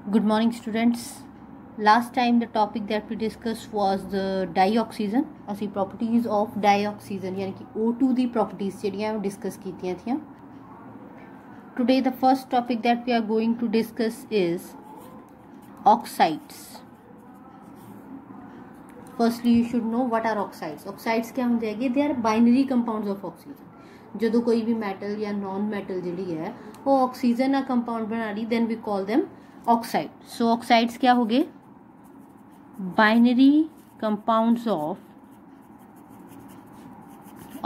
Good morning, students. Last time the topic that we discussed was the dioxygen. ਅਸੀਂ properties of dioxygen यानी कि O2 ਦੀ properties ਜਿਹੜੀਆਂ discuss ਕੀਤੀਆਂ ਥੀਆਂ. Today the first topic that we are going to discuss is oxides. Firstly, you should know what are oxides. Oxides क्या ਹੁੰਦੇ ਹੈਗੇ? They are binary compounds of oxygen. ਜਦੋਂ ਕੋਈ ਵੀ metal ਜਾਂ non metal ਜਿਹੜੀ ਹੈ ਉਹ oxygen ਦਾ compound ਬਣਾ ਰਹੀ, then we call them oxide. So oxides क्या हो गए? Binary compounds of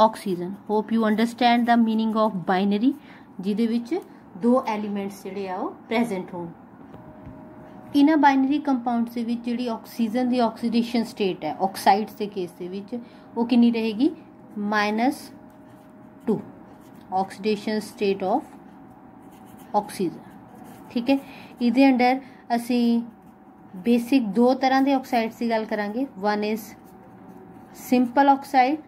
oxygen. Hope you understand the meaning of binary, ਜਿਹਦੇ ਵਿੱਚ ਦੋ elements ਜਿਹੜੇ ਆ ਉਹ present ਹੋਣ. ਇਹਨਾਂ ਬਾਈਨਰੀ ਕੰਪਾਊਂਡਸ ਦੇ ਵਿੱਚ ਜਿਹੜੀ ਆਕਸੀਜਨ ਦੀ ਆਕਸੀਡੇਸ਼ਨ ਸਟੇਟ ਹੈ ਆਕਸਾਈਡਸ ਦੇ ਕੇਸ ਦੇ ਵਿੱਚ ਉਹ ਕਿੰਨੀ ਰਹੇਗੀ? -2 ਆਕਸੀਡੇਸ਼ਨ ਸਟੇਟ ਆਫ ਆਕਸੀਜਨ. ठीक है, ਇਹਦੇ ਅੰਡਰ ਅਸੀਂ ਬੇਸਿਕ ਦੋ ਤਰ੍ਹਾਂ ਦੇ ਆਕਸਾਈਡਸ ਦੀ ਗੱਲ ਕਰਾਂਗੇ. One is simple oxide,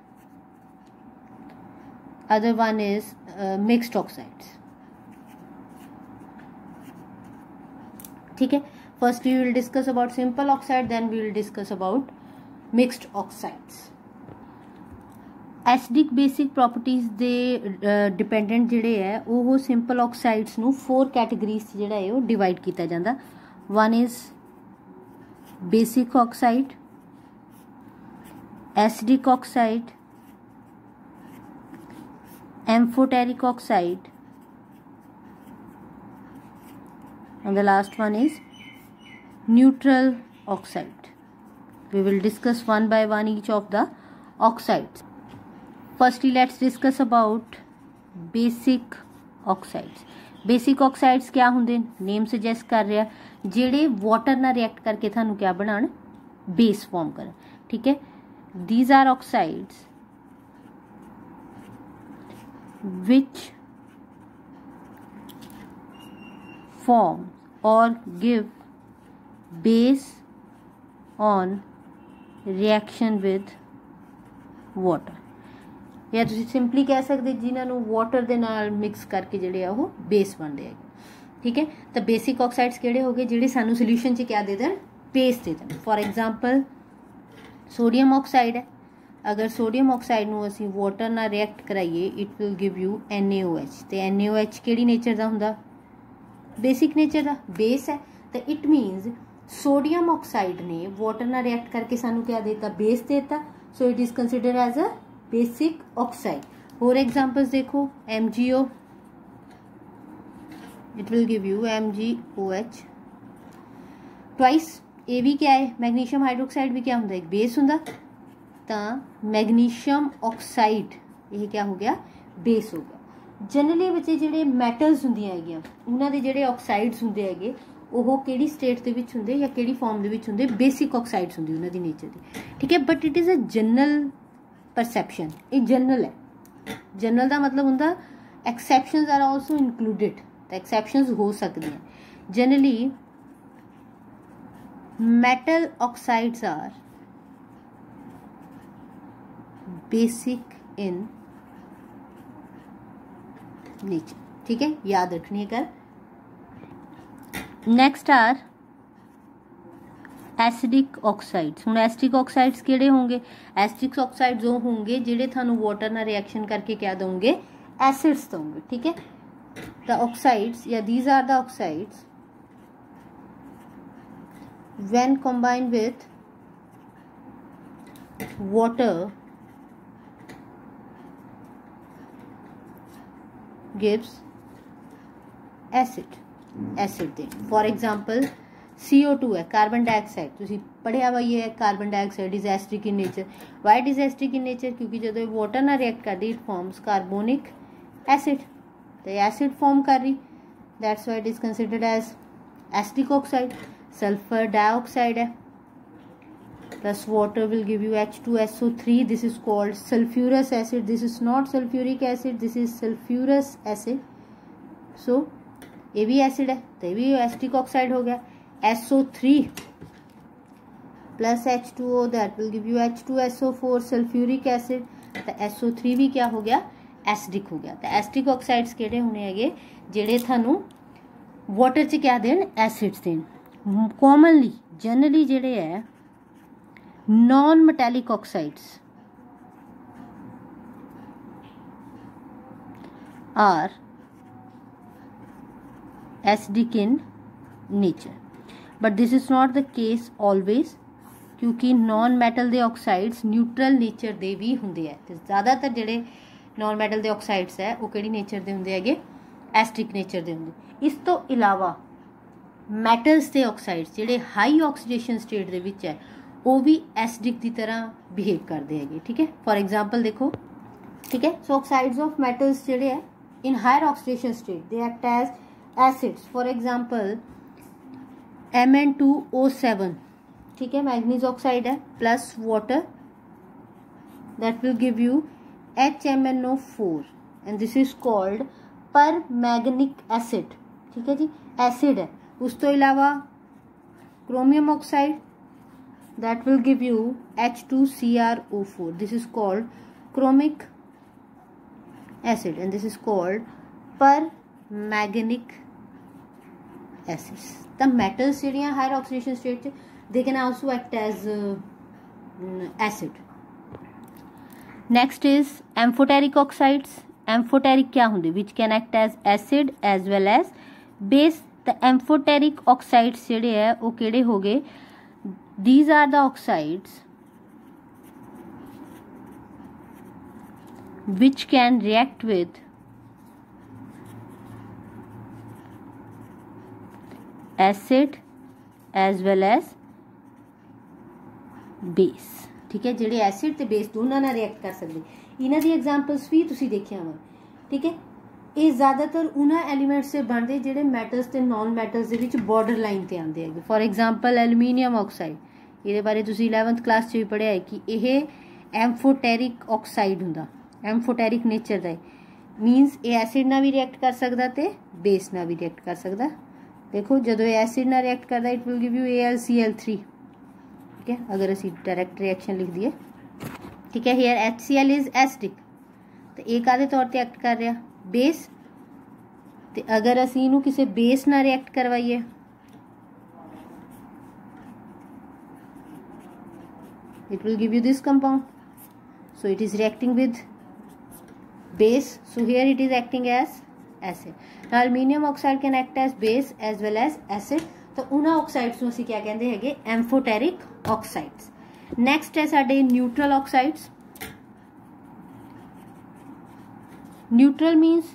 other one is mixed oxides. ठीक है, first we will discuss about simple oxide, then we will discuss about mixed oxides. Acidic basic properties ਦੇ dependent ਜਿਹੜੇ ਹੈ ਉਹ simple oxides ਨੂੰ 4 categories ਜਿਹੜਾ ਹੈ ਉਹ divide ਕੀਤਾ ਜਾਂਦਾ. One is basic oxide, acidic oxide, amphoteric oxide, and the last one is neutral oxide. We will discuss one by one each of the oxides. Firstly, let's discuss about basic oxides. Basic oxides क्या होंगे? Name suggest कर रहा है जेड़े water ना react करके थानू क्या बनान? Base form कर. ठीक है, these are oxides which form or give base on reaction with water. या तुसीं सिंपली कह सकते जिन्होंने वाटर के नाल मिक्स करके जिहड़े आ वो बेस बनते हैं. ठीक है, तो बेसिक ऑक्साइड्स किहड़े हो गए जिहड़े सानू सोल्यूशन च क्या दे देन? बेस दे देन. फॉर एग्जांपल सोडियम ऑक्साइड है. अगर सोडियम ऑक्साइड नू असीं वाटर नाल रिएक्ट कराइए it will give you NaOH. तो NaOH किहड़ी नेचर दा हुंदा? बेसिक नेचर का बेस है. तो इट मीनस सोडियम ऑक्साइड ने वाटर ना रिएक्ट करके सानू क्या देता? बेस देता. So it is considered as a basic oxide. और एग्जांपल्स देखो, MgO, it will give you MgOH twice. ये भी क्या है? मैग्नीशियम हाइड्रोक्साइड भी क्या होंगे? एक बेस होंगे. तो मैग्नीशियम ऑक्साइड ये क्या हो गया? बेस हो गया. जनरली बच्चे ਜਿਹੜੇ ਮੈਟਲਸ ਹੁੰਦੀਆਂ ਹੈਗੀਆਂ ਉਹਨਾਂ ਦੇ ਜਿਹੜੇ ਆਕਸਾਈਡਸ ਹੁੰਦੇ ਹੈਗੇ ਉਹ ਕਿਹੜੀ ਸਟੇਟ ਦੇ ਵਿੱਚ ਹੁੰਦੇ ਜਾਂ ਕਿਹੜੀ ਫਾਰਮ ਦੇ ਵਿੱਚ ਹੁੰਦੇ? ਬੇਸਿਕ ਆਕਸਾਈਡਸ ਹੁੰਦੀ ਉਹਨਾਂ ਦੀ ਨੇਚਰ ਦੀ. ਠੀਕ ਹੈ, but it is a general perception. ਇਹ ਜਨਰਲ ਹੈ. ਜਨਰਲ ਦਾ ਮਤਲਬ ਹੁੰਦਾ ਐਕਸੈਪਸ਼ਨਸ ਆਰ ਆਲਸੋ ਇਨਕਲੂਡਡ. ਤਾਂ ਐਕਸੈਪਸ਼ਨਸ ਹੋ ਸਕਦੀਆਂ. Generally metal oxides are basic in nature. ठीक है, याद रखनी है कर. Next are acidic oxides. हुण एसिडिक ऑक्साइड्स किहड़े होंगे? एसिडिक ऑक्साइड्स वो होंगे जिहड़े थानू वाटर नाल रिएक्शन करके क्या दोगे? एसिड्स दोगे. ठीक है, द ऑक्साइड्स या these are the oxides when combined with water gives acid. दे. फॉर एग्जाम्पल CO2 है, कार्बन डाइऑक्साइड. तुसी पढ़िया हुआ ये है carbon dioxide is acidic in nature. Why it is acidic in nature? क्योंकि जो वाटर ना रिएक्ट कर रही इट फॉर्म्स कार्बोनिक एसिड. तो एसिड फॉर्म कर रही, that's why it is considered as acidic oxide. Sulphur dioxide है plus water will give you H2SO3. This is called sulfurous acid. This is not sulfuric acid, this is sulfurous acid. So ये भी acid है तो ये भी acidic oxide हो गया. SO3 plus H2O that will give you H2SO4 sulfuric acid. तो SO3 भी क्या हो गया? एसिडिक हो गया. तो एसिडिक ऑक्साइड्स किहड़े होने हैगे जिहड़े थानू वाटर च क्या देन? एसिड्स देन. कॉमनली जनरली जिहड़े है non metallic oxides are acidic in nature, but this is not the case always, क्योंकि नॉन मैटल दे ऑक्साइड्स न्यूट्रल नेचर दे भी हुंदे है। ते ज़्यादातर जिहड़े नॉन मैटल दे ऑक्साइड्स है वो किहड़ी नेचर दे हुंदे हैगे, एसिडिक नेचर दे हुंदे। इस तो इलावा मैटल्स दे ऑक्साइड्स जिहड़े हाई ऑक्सीडेशन स्टेट दे विच है वो भी एसिडिक की तरह बिहेव करते हैं, ठीक है। फॉर एग्जाम्पल देखो, ठीक है। सो ऑक्साइड्स ऑफ मेटल्स जिहड़े है in higher oxidation state they act as acids. For example Mn2O7, ठीक है, मैग्नीज ऑक्साइड है plus water, that will give you HMnO4 and this is called permanganic acid, ठीक है जी, एसिड है। उस तो इलावा chromium oxide, that will give you H2CrO4, this is called chromic acid and this is called permanganic acids. The metals ਜਿਹੜੀਆਂ higher oxidation state ਚ they can also act as acid. Next is amphoteric oxides. Amphoteric क्या ਹੁੰਦੇ, which can act as acid as well as base. The amphoteric oxides ਜਿਹੜੇ ਹੈ ਉਹ ਕਿਹੜੇ ਹੋ ਗਏ, these are the oxides which can react with acid as well as base, ठीक है। ਜਿਹੜੇ एसिड ਤੇ बेस ਦੋਨਾਂ ਨਾਲ रिएक्ट कर सकते, ਇਹਨਾਂ ਦੀ एग्जांपल्स भी ਤੁਸੀਂ ਦੇਖਿਆ ਵਾ, ठीक है। ਇਹ ਜ਼ਿਆਦਾਤਰ ਉਹਨਾਂ ਐਲੀਮੈਂਟਸ से ਬਣਦੇ ਜਿਹੜੇ ਮੈਟਲਸ ਤੇ ਨॉन ਮੈਟਲਸ ਦੇ ਵਿੱਚ ਬਾਰਡਰ ਲਾਈਨ ਤੇ ਆਉਂਦੇ ਹੈਗੇ। ਫॉर एग्जांपल ਐਲੂਮੀਨੀਅਮ ਆਕਸਾਈਡ, ਇਹਦੇ ਬਾਰੇ ਤੁਸੀਂ 11th ਕਲਾਸ 'ਚ ਵੀ ਪੜ੍ਹਿਆ ਹੈ ਕਿ ਇਹ ਐਮਫੋਟੈਰਿਕ ਆਕਸਾਈਡ ਹੁੰਦਾ, ਐਮਫੋਟੈਰਿਕ ਨੇਚਰ ਦਾ ਮੀਨਸ ਇਹ ਐਸਿਡ ਨਾਲ ਵੀ ਰਿਐਕਟ ਕਰ ਸਕਦਾ ਤੇ ਬੇਸ ਨਾਲ ਵੀ ਰਿਐਕਟ ਕਰ ਸਕਦਾ। ਦੇਖੋ ਜਦੋਂ ਇਹ ਐਸਿਡ ਨਾਲ ਰਿਐਕਟ ਕਰਦਾ it will give you AlCl3, ਠੀਕ ਹੈ, ਅਗਰ ਅਸੀਂ ਡਾਇਰੈਕਟ ਰਿਐਕਸ਼ਨ ਲਿਖ ਦਈਏ, ਠੀਕ ਹੈ। ਹੇਅਰ HCl ਇਜ਼ ਐਸਿਡਿਕ ਤੇ ਇਹ ਕਾਹਦੇ ਤੌਰ ਤੇ ਐਕਟ ਕਰ ਰਿਹਾ, बेस, ਤੇ ਅਗਰ ਅਸੀਂ ਇਹਨੂੰ ਕਿਸੇ ਬੇਸ ਨਾਲ ਰਿਐਕਟ ਕਰਵਾਈਏ it will give you this compound, so it is reacting with base, so here it is acting as acid. Now aluminium oxide can act as base as well as acid, तो ਉਹਨਾਂ ਆਕਸਾਈਡਸ ਨੂੰ ਅਸੀਂ ਕੀ ਕਹਿੰਦੇ ਹੈਗੇ, ਐਮਫੋਟੈਰਿਕ ਆਕਸਾਈਡਸ। Next ਹੈ ਸਾਡੇ neutral ਆਕਸਾਈਡਸ। Neutral means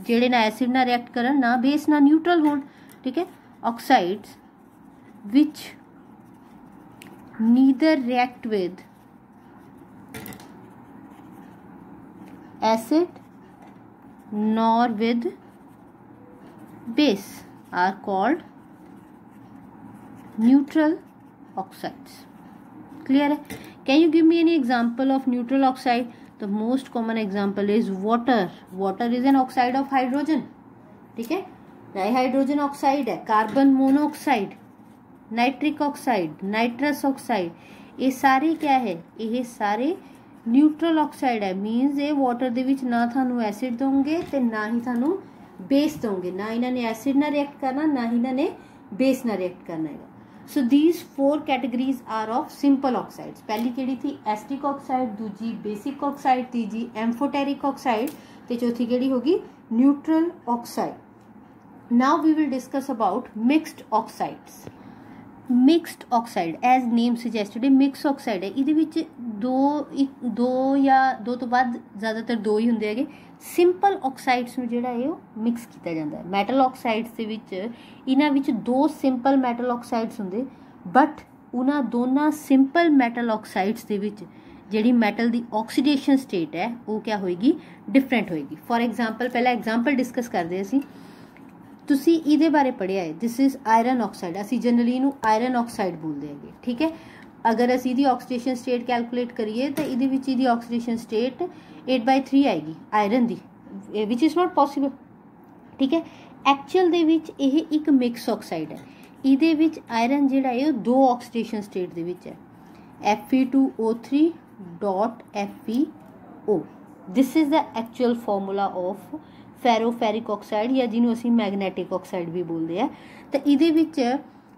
ਜਿਹੜੇ ना एसिड ना रिएक्ट करन ना बेस ना न्यूट्रल होण, ठीक है। Oxides which neither react with acid nor with base are called neutral oxides. Clear है? Can you give me any example of neutral oxide? The most common example is water. Water is an oxide of hydrogen, ठीक है। Dihydrogen oxide है, carbon monoxide, nitric oxide, nitrous oxide, ये सारे क्या है, ये सारे न्यूट्रल ऑक्साइड है। मीनस ये वाटर दे विच ना थानू एसिड दोंगे ते ना ही थानू बेस दोंगे, ना इन्होंने एसिड ना रिएक्ट करना ना ही इन्होंने बेस ना रिएक्ट करना है। So these 4 categories are of simple oxides. पहली केड़ी थी एसिडिक ऑक्साइड, दूजी बेसिक ऑक्साइड, तीजी एम्फोटेरिक ऑक्साइड ते चौथी केड़ी होगी neutral oxide. Now we will discuss about mixed oxides. Mixed oxide as name suggested mix oxide है, इहदे विच दो या दो तो बाद ज़्यादातर दो ही हुंदे हैगे। सिंपल ऑक्साइड्स नूं जिहड़ा है मिक्स किया जाता है। मैटल ऑक्साइड्स दे विच इन्हां विच 2 सिंपल मैटल ऑक्साइड्स हुंदे, बट उन्हां दोनों सिंपल मैटल ऑक्साइड्स दे विच जिहड़ी मैटल दी ऑक्सीडेशन स्टेट है वो क्या होएगी, डिफरेंट होएगी। फॉर एग्जाम्पल पहला एग्जाम्पल डिस्कस करते असीं, तुसी इहदे बारे पढ़िया है, दिस इज आयरन ऑक्साइड, असीं जनरली इहनूं आयरन ऑक्साइड बोलते हैं, ठीक है। अगर असीं इहदी ऑक्सीडेशन स्टेट कैलकुलेट करिए तो इहदे विच इहदी ऑक्सीडेशन स्टेट 8/3 आएगी iron the, which is not possible, ठीक है। एक्चुअल दे विच यह एक मिक्स ऑक्साइड है, इहदे विच आयरन जिहड़ा है 2 ऑक्सीडेशन स्टेट दे विच है, Fe2O3.FeO। This is the actual formula of ferroferric oxide या जिन्हों असीं मैगनैटिक ऑक्साइड भी बोलते हैं। तो इहदे विच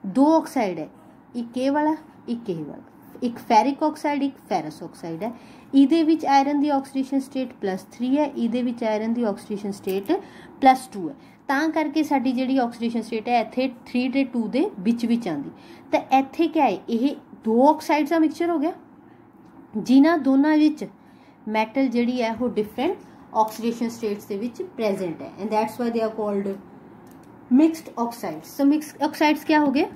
दो ऑक्साइड है, एक ए वाला एक ए वाला, एक फैरिक ऑक्साइड एक फैरस ऑक्साइड है। ਇਹਦੇ ਵਿੱਚ ਆਇਰਨ ਦੀ ਆਕਸੀਡੇਸ਼ਨ ਸਟੇਟ +3 ਹੈ, ਇਹਦੇ ਵਿੱਚ ਆਇਰਨ ਦੀ ਆਕਸੀਡੇਸ਼ਨ ਸਟੇਟ +2 ਹੈ। ਤਾਂ ਕਰਕੇ ਸਾਡੀ ਜਿਹੜੀ ਆਕਸੀਡੇਸ਼ਨ ਸਟੇਟ ਹੈ ਇੱਥੇ 3 ਤੇ 2 ਦੇ ਵਿੱਚ ਆਉਂਦੀ। ਤਾਂ ਇੱਥੇ ਕਿਆ ਹੈ, ਇਹ ਦੋ ਆਕਸਾਈਡਸ ਦਾ ਮਿਕਸਚਰ ਹੋ ਗਿਆ ਜਿਨ੍ਹਾਂ ਦੋਨਾਂ ਵਿੱਚ ਮੈਟਲ ਜਿਹੜੀ ਹੈ ਉਹ ਡਿਫਰੈਂਟ ਆਕਸੀਡੇਸ਼ਨ ਸਟੇਟਸ ਦੇ ਵਿੱਚ ਪ੍ਰੈਜ਼ੈਂਟ ਹੈ, and that's why they are called mixed oxides. So mixed oxides क्या हो गए,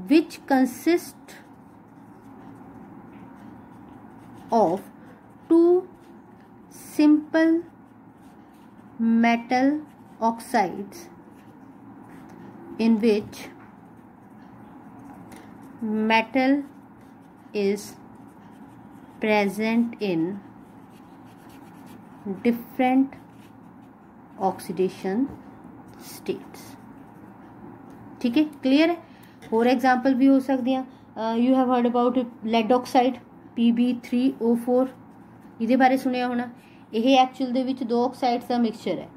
which consist of two simple metal oxides in which metal is present in different oxidation states। ठीक है, clear है। और एग्जाम्पल भी हो सकती हैं, you have heard about lead oxide Pb3O4, ਇਹਦੇ ਬਾਰੇ ਸੁਣਿਆ ਹੋਣਾ। ਇਹ ਐਕਚੁਅਲ ਦੇ ਵਿੱਚ ਦੋ ਆਕਸਾਈਡਸ ਦਾ ਮਿਕਸਚਰ ਹੈ,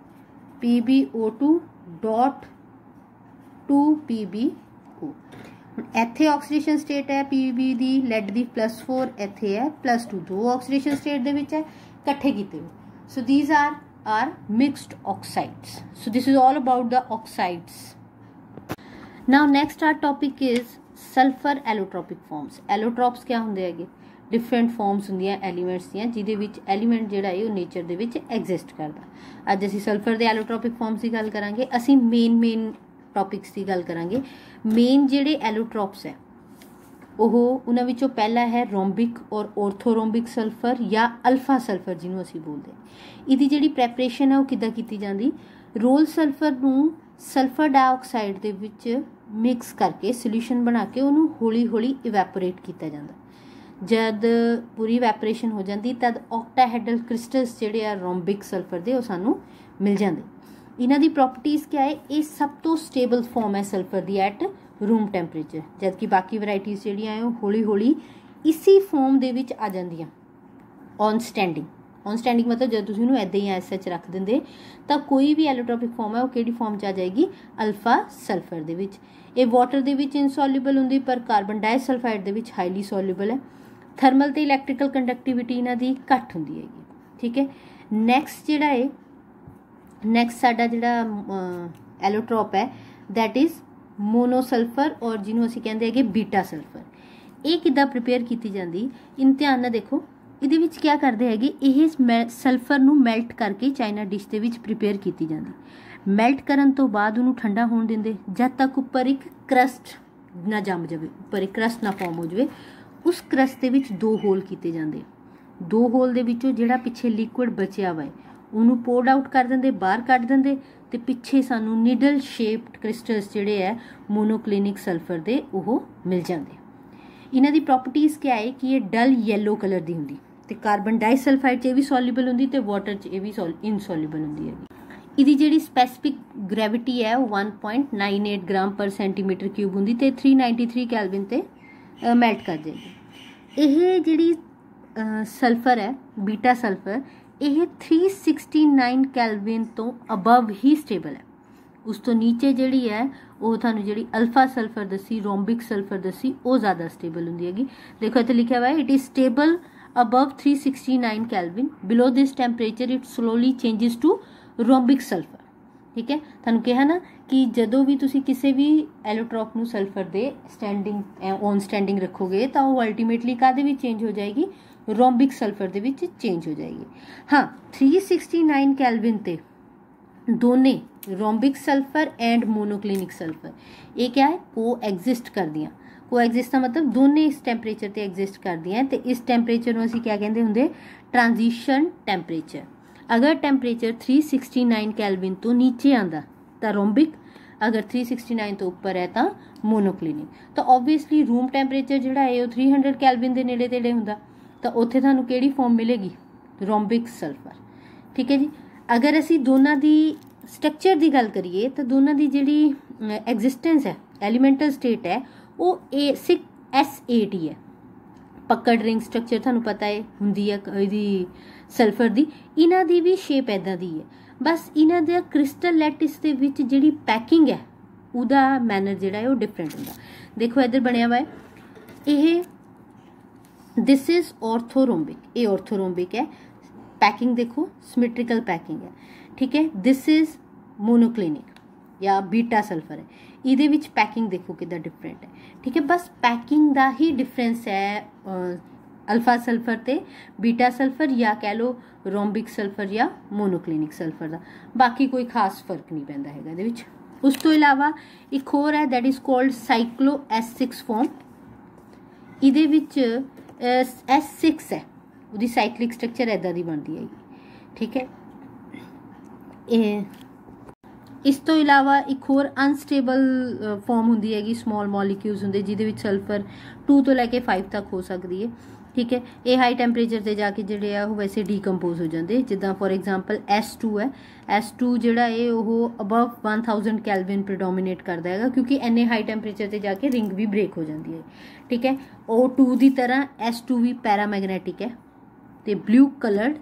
PbO2.2PbO। ਇੱਥੇ ਆਕਸੀਡੇਸ਼ਨ ਸਟੇਟ ਹੈ Pb ਦੀ ਲੈਡ ਦੀ +4, ਇੱਥੇ ਹੈ +2, ਦੋ ਆਕਸੀਡੇਸ਼ਨ ਸਟੇਟ ਦੇ ਵਿੱਚ ਹੈ ਇਕੱਠੇ ਕੀਤੇ ਹੋਏ। So these are mixed oxides. So this is all about the oxides. Now next our topic is sulphur allotropic forms. Allotropes क्या होंगे हैगे, डिफरेंट फॉर्म्स होंदियां एलीमेंट्स दियां जिहदे विच एलीमेंट जिहड़ा है वो नेचर दे विच एग्जिस्ट करदा। अज असीं सल्फर दे एलोट्रोपिक फॉर्म्स की गल करांगे। असीं मेन टॉपिक्स की गल करांगे। मेन जिहड़े एलोट्रोप्स है ਉਹ ਉਹਨਾਂ ਵਿੱਚੋਂ ਪਹਿਲਾ ਹੈ ਰੋਂਬਿਕ ਔਰ ਔਰਥੋਰੋਂਬਿਕ ਸਲਫਰ ਜਾਂ ਅਲਫਾ ਸਲਫਰ ਜਿਹਨੂੰ ਅਸੀਂ ਬੋਲਦੇ ਹਾਂ। ਇਹਦੀ ਜਿਹੜੀ ਪ੍ਰੈਪਰੇਸ਼ਨ ਹੈ ਉਹ ਕਿੱਦਾਂ ਕੀਤੀ ਜਾਂਦੀ, ਰੋਲ ਸਲਫਰ ਨੂੰ ਸਲਫਰ ਡਾਈਆਕਸਾਈਡ ਦੇ ਵਿੱਚ ਮਿਕਸ ਕਰਕੇ ਸੋਲੂਸ਼ਨ ਬਣਾ ਕੇ ਉਹਨੂੰ ਹੌਲੀ ਹੌਲੀ ਇਵੈਪੋਰੇਟ ਕੀਤਾ ਜਾਂਦਾ। जब पूरी इवैपोरेशन हो जाती तद ऑक्टाहेड्रल क्रिस्टल्स जिहड़े आ रोंबिक सल्फर दे सानू मिल जाते। इन्हां दी प्रॉपर्टीज़ क्या है, ये सब तो स्टेबल फॉर्म है sulphur the at room temperature, जबकि बाकी वैराइटीज़ जिहड़ियां है हौली हौली इसी फॉर्म दे विच आ जांदियां ऑन स्टैंडिंग। ऑन स्टैंडिंग मतलब जब तुसीं इहनूं इदां ही एस रख दिंदे तां कोई भी एलोट्रोपिक फॉर्म है वो किहड़ी फॉर्म च आ जाएगी, अल्फा सल्फर दे विच। ये वाटर दे विच इनसोल्यूबल हुंदी पर कार्बन डाइसल्फाइड दे विच हाईली सोल्यूबल है। थर्मल तो इलैक्ट्रिकल कंडक्टिविटी इन्हां दी घट हुंदी हैगी। ठीक है, नैक्सट जिहड़ा है नैक्सट साडा जिहड़ा एलोट्रोप है दैट इज़ मोनोसल्फर और जिन्हों असीं कहंदे हैगे बीटा सल्फर। ये किद्दां प्रिपेयर कीती जांदी, इन ध्यान नाल देखो। इहदे विच क्या करदे हैगे, ये सल्फर नूं मैल्ट करके चाइना डिश दे विच प्रिपेयर कीती जांदी। मैल्ट करन तो बाद उहनूं ठंडा होण दिंदे जद तक उपर एक क्रस्ट ना जम जावे, उपर एक क्रस्ट ना फॉर्म हो जावे। उस क्रस्ट दे विच दो होल कीते जांदे, दो होल दे विचों जिहड़ा पिछे लिक्विड बचिया वा उहनूं पोर्ड आउट कर दिंदे, बाहर कढ दिंदे ते पिछे सानूं निडल शेप्ड क्रिस्टल्स जिहड़े है मोनोक्लिनिक सल्फर दे ओह मिल जांदे। इन्हां दी प्रॉपर्टीज़ क्या है कि ये डल येलो कलर दी हुंदी ते कार्बन डाइसल्फाइड च भी सॉल्यूबल हुंदी ते वाटर च भी इनसॉल्यूबल हुंदी है। इहदी जिहड़ी स्पैसिफिक ग्रेविटी है 1.98 ग्राम पर सेंटीमीटर क्यूब हुंदी ते 393 कैल्विन ते मैल्ट कर जाएगी। यह जी सल्फर है बीटा सल्फर, यह 369 कैल्विन तो अबव ही स्टेबल है। उस तो नीचे जी है वो थानू जी अल्फा सल्फर दसी रोंबिक सल्फर दसी वो ज़्यादा स्टेबल होंगी हैगी। देखो इत्थे लिखा हुआ है it is stable above 369 kelvin, below this temperature it slowly changes to rhombic sulphur. ठीक है, थानू कहा ना कि जदों भी तुसी किसी भी एलोट्रोप नूं sulphur they standing on standing रखोगे तो वो अल्टीमेटली कादे विच चेंज हो जाएगी, रोंबिक सल्फर दे विच चेंज हो जाएगी। हाँ, 369 कैल्विन ते दोने रोंबिक सल्फर एंड मोनोक्लिनिक सल्फर ये क्या है, को एग्जिस्ट कर दियाँ। को एग्जिस्ट का मतलब दोने इस टैंपरेचर ते एग्जिस्ट कर दियाँ ते इस टैंपरेचर नूं असीं क्या कहंदे हुंदे, ट्रांजिशन टैंपरेचर। अगर टैंपरेचर 369 कैल्विन तो नीचे आंदा तो रोंबिक, अगर 369 तो ऊपर है तो मोनोक्लिनिक। तो ऑब्वियसली रूम टैंपरेचर जिहड़ा है वो 300 कैल्विन के नेड़े तेड़े हुंदा तो उत्थे तुहानू किहड़ी फॉर्म मिलेगी, रोंबिक सल्फर। ठीक है जी। अगर असी दोनों की स्ट्रक्चर की गल करिए तो दोनों की जिहड़ी एग्जिस्टेंस है एलीमेंटल स्टेट है वो S8 ही है। पक्कड़ रिंग स्ट्रक्चर तुहानू पता है हुंदी है इहदी सल्फर दी, इन्हां दी भी शेप इदां दी है। बस इन्हां दे क्रिस्टल लैटिस दे विच जिहड़ी पैकिंग है ਉਹਦਾ मैनर ਜਿਹੜਾ ਹੈ ਉਹ डिफरेंट ਹੁੰਦਾ। देखो इधर ਬਣਿਆ ਵਾ ਇਹ दिस इज ऑर्थोरोम्बिक, ये ऑर्थोरोम्बिक है। पैकिंग देखो सिमेट्रिकल पैकिंग है, ठीक है। दिस इज मोनोक्लिनिक या बीटा सल्फर है, ਇਹਦੇ ਵਿੱਚ पैकिंग देखो कितना डिफरेंट है, ठीक है। बस पैकिंग ਦਾ ही डिफरेंस है अल्फा सल्फर ते बीटा सल्फर या कह लो रोम्बिक सल्फर या मोनोक्लिनिक सल्फर का, बाकी कोई खास फर्क नहीं पैंदा हैगा ਇਹਦੇ ਵਿੱਚ। उस तो इलावा एक होर है that is called cyclo S6 form. ਇਹਦੇ ਵਿੱਚ S6 है, ਉਹਦੀ साइक्लिक स्ट्रक्चर इदा दी बनती है, ठीक है। इस तो इलावा एक होर अनस्टेबल फॉर्म होंगी हैगी, स्मॉल मॉलिक्यूल्स होंगे जिहदे विच सल्फर 2 तो लैके 5 तक हो सकती है, ठीक है। ये हाई टैंपरेचर से जाके जिहड़े आ वो वैसे डीकंपोज हो जाते, जिद्दां फॉर एग्जांपल S2 है। S2 जिहड़ा है वो अबव 1000 कैलविन प्रीडोमिनेट करता है, क्योंकि इन्ने हाई टैंपरेचर से जाके रिंग भी ब्रेक हो जाती है, ठीक है। O2 की तरह S2 भी पैरामैगनैटिक है तो ब्लू कलर्ड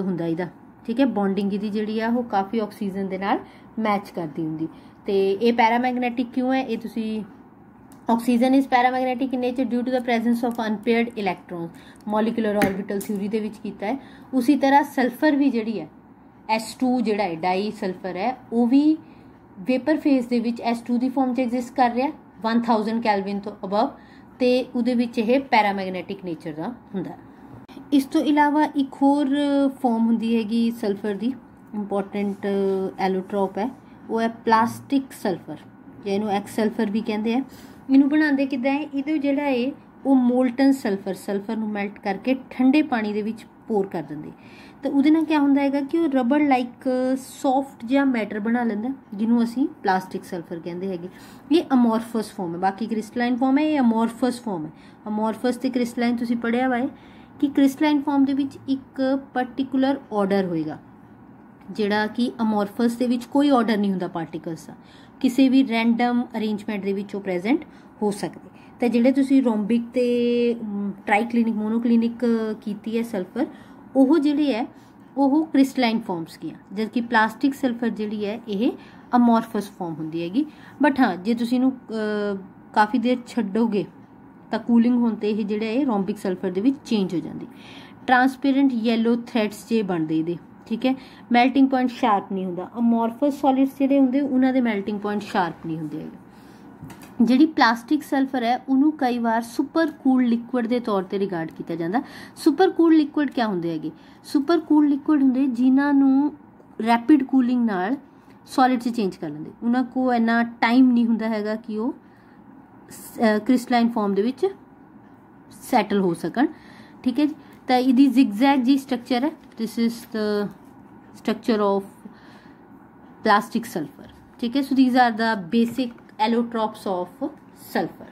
हुंदा इहदा, ठीक है। बॉन्डिंग इहदी जिहड़ी आ वो काफ़ी ऑक्सीजन दे नाल मैच करती हुंदी। तो ये पैरामैगनैटिक क्यों है, ये तुसी oxygen is paramagnetic in nature due to the presence of unpaired electrons, molecular orbital theory दे विच कीता है। उसी तरह सल्फर भी जिहड़ी है S2 जिहड़ा है डाई सल्फर है वो भी vapour phase they which S2 the form च एग्जिस्ट कर रहा 1000 कैलविन तो अबव, तो उहदे विच यह पैरामैगनैटिक नेचर का हुंदा। इस तो इलावा एक होर फॉर्म हुंदी हैगी सल्फर दी, इंपॉर्टेंट एलोट्रॉप है, वो है प्लास्टिक सल्फर, जिन्हों एक्स सल्फर भी कहते हैं। इनू बनाते किद्दां है, इहदे जिहड़ा है वो मोल्टन सल्फर नूं मेल्ट करके ठंडे पानी दे विच पोर कर दिंदे, तो उहदे नाल क्या हुंदा हैगा कि वो रबड़ लाइक सॉफ्ट जिहा मैटर बना लैंदा, जिन्हों असीं प्लास्टिक सल्फर कहते हैं। ये अमोरफस फॉर्म है, बाकी क्रिस्टलाइन फॉर्म है, ये अमोरफस फॉर्म है। अमोरफस ते क्रिस्टलाइन तुसीं पढ़िया वा कि क्रिस्टलाइन फॉर्म दे विच एक पर्टिकुलर ऑर्डर होएगा, जिहड़ा कि अमोरफस दे विच कोई ऑर्डर नहीं हुंदा पार्टिकल्स का, किसी भी रैंडम अरेंजमेंट दे विच वो प्रेजेंट हो सकते। तो जिहड़े तुसीं रोम्बिक ते ट्राईक्लिनिक मोनोक्लिनिक कीती है सल्फर, वो जिहड़ी है वो क्रिस्टलाइन फॉर्म्स की, जबकि प्लास्टिक सल्फर जिहड़ी है ये अमोरफस फॉर्म हुंदी हैगी। बट हाँ जे तुसीं इहनूं काफ़ी देर छड्डोगे तो कूलिंग होते ही जिहड़े rhombic sulphur they which change हो जाती, ट्रांसपेरेंट येलो थ्रैड्स जे बनते इहदे, ठीक है। मैल्टिंग पॉइंट शार्प नहीं होंदा, अमोरफस सॉलिड्स जिहड़े हुंदे उन्हां दे मैल्टिंग पॉइंट शार्प नहीं हुंदे हैगे। जिहड़ी प्लास्टिक सल्फर है उन्होंने कई बार सुपर कूल लिक्विड के तौर पर रिगार्ड किया जाता। सुपर कूल लिक्विड क्या होंगे हैगे, सुपर कूल लिक्विड होंगे जिन्होंने रैपिड कूलिंग नाल सॉलिड से चेंज कर लेंगे, उन्होंने को इन्ना टाइम नहीं होंदा हैगा कि वो क्रिस्टलाइन फॉर्म दे विच सैटल हो सकन, ठीक है। तो इहदी जिगजैग जी स्ट्रक्चर है, this is the structure of plastic sulphur, ठीक है। So these are the basic allotropes of sulfur.